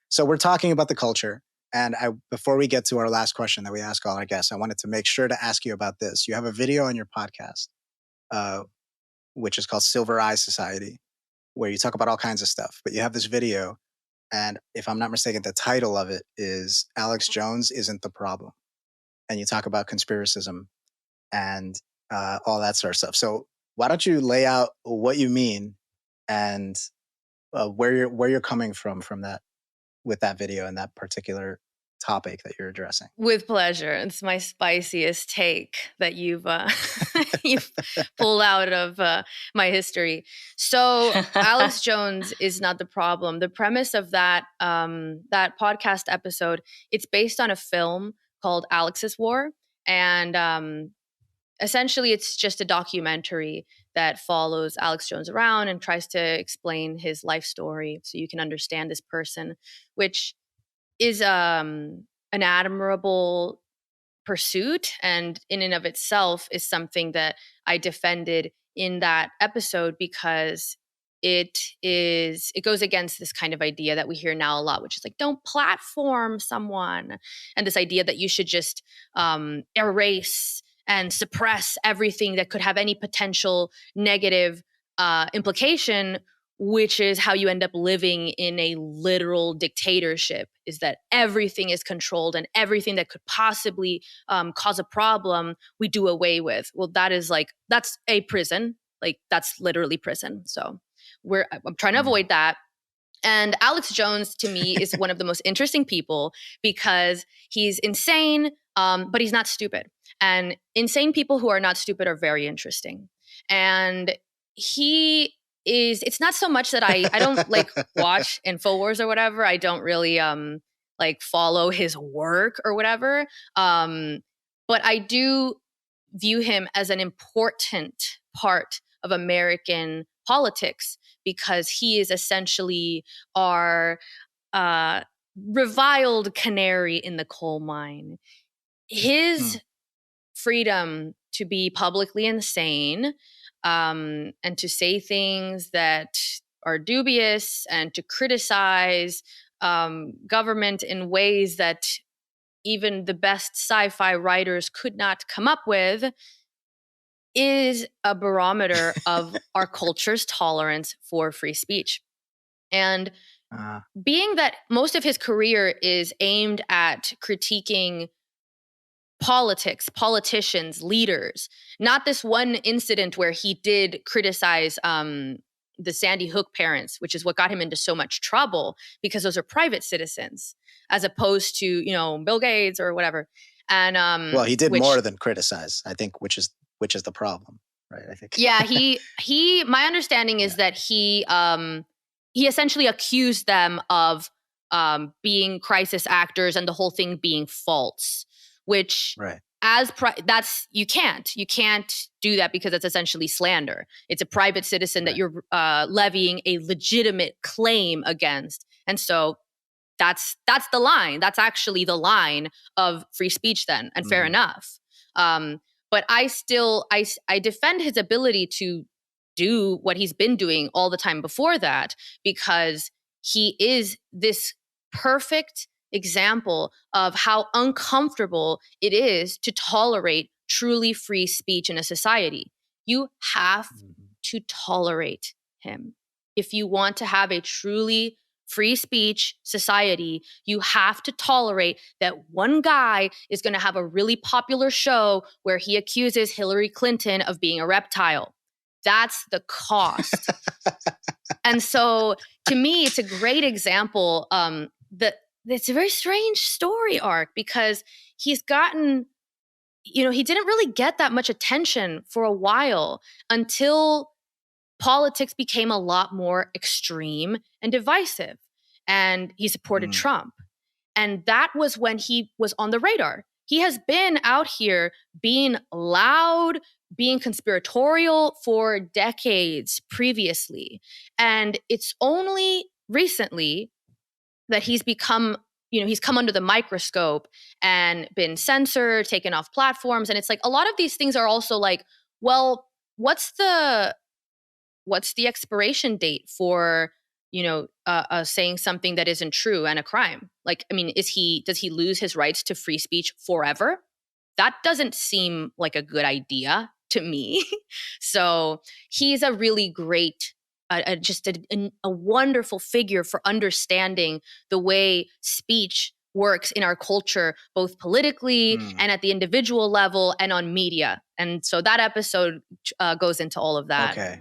So we're talking about the culture. And before we get to our last question that we ask all our guests, I wanted to make sure to ask you about this. You have a video on your podcast, which is called Silver Eye Society, where you talk about all kinds of stuff. But you have this video, and if I'm not mistaken, the title of it is Alex Jones Isn't the Problem. And you talk about conspiracism and all that sort of stuff. So why don't you lay out what you mean and where you're coming from that, with that video and that particular topic that you're addressing? With pleasure. It's my spiciest take that you've you've pulled out of my history. So Alex Jones is not the problem. The premise of that that podcast episode, it's based on a film called Alex's War, and essentially it's just a documentary that follows Alex Jones around and tries to explain his life story so you can understand this person, which is an admirable pursuit, and in and of itself is something that I defended in that episode, because it goes against this kind of idea that we hear now a lot, which is like, don't platform someone, and this idea that you should just erase and suppress everything that could have any potential negative implication, which is how you end up living in a literal dictatorship, is that everything is controlled and everything that could possibly cause a problem, we do away with. Well, that's a prison. Like, that's literally prison. So I'm trying to avoid that. And Alex Jones, to me, is one of the most interesting people because he's insane, but he's not stupid. And insane people who are not stupid are very interesting. And it's not so much that I don't like watch InfoWars or whatever. I don't really like follow his work or whatever. But I do view him as an important part of American politics, because he is essentially our reviled canary in the coal mine. His freedom to be publicly insane and to say things that are dubious and to criticize government in ways that even the best sci-fi writers could not come up with is a barometer of our culture's tolerance for free speech. And being that most of his career is aimed at critiquing politics, politicians, leaders, not this one incident where he did criticize the Sandy Hook parents, which is what got him into so much trouble, because those are private citizens as opposed to, Bill Gates or whatever. And well, he did more than criticize, I think, which is the problem, right? I think. Yeah, he. My understanding is that he essentially accused them of being crisis actors and the whole thing being false, which right. You can't do that, because it's essentially slander. It's a private citizen that you're levying a legitimate claim against, and so that's the line. That's actually the line of free speech then, and fair enough. But I defend his ability to do what he's been doing all the time before that, because he is this perfect example of how uncomfortable it is to tolerate truly free speech in a society. You have to tolerate him. If you want to have a truly free speech society, you have to tolerate that one guy is going to have a really popular show where he accuses Hillary Clinton of being a reptile. That's the cost. And so to me, it's a great example that it's a very strange story arc, because he's gotten, he didn't really get that much attention for a while until politics became a lot more extreme and divisive, and he supported Trump. And that was when he was on the radar. He has been out here being loud, being conspiratorial for decades previously. And it's only recently that he's become, he's come under the microscope and been censored, taken off platforms. And it's like, a lot of these things are also like, well, what's the expiration date for saying something that isn't true and a crime. Like, I mean, does he lose his rights to free speech forever? That doesn't seem like a good idea to me. So he's a really great, just a wonderful figure for understanding the way speech works in our culture, both politically and at the individual level and on media. And so that episode goes into all of that. Okay.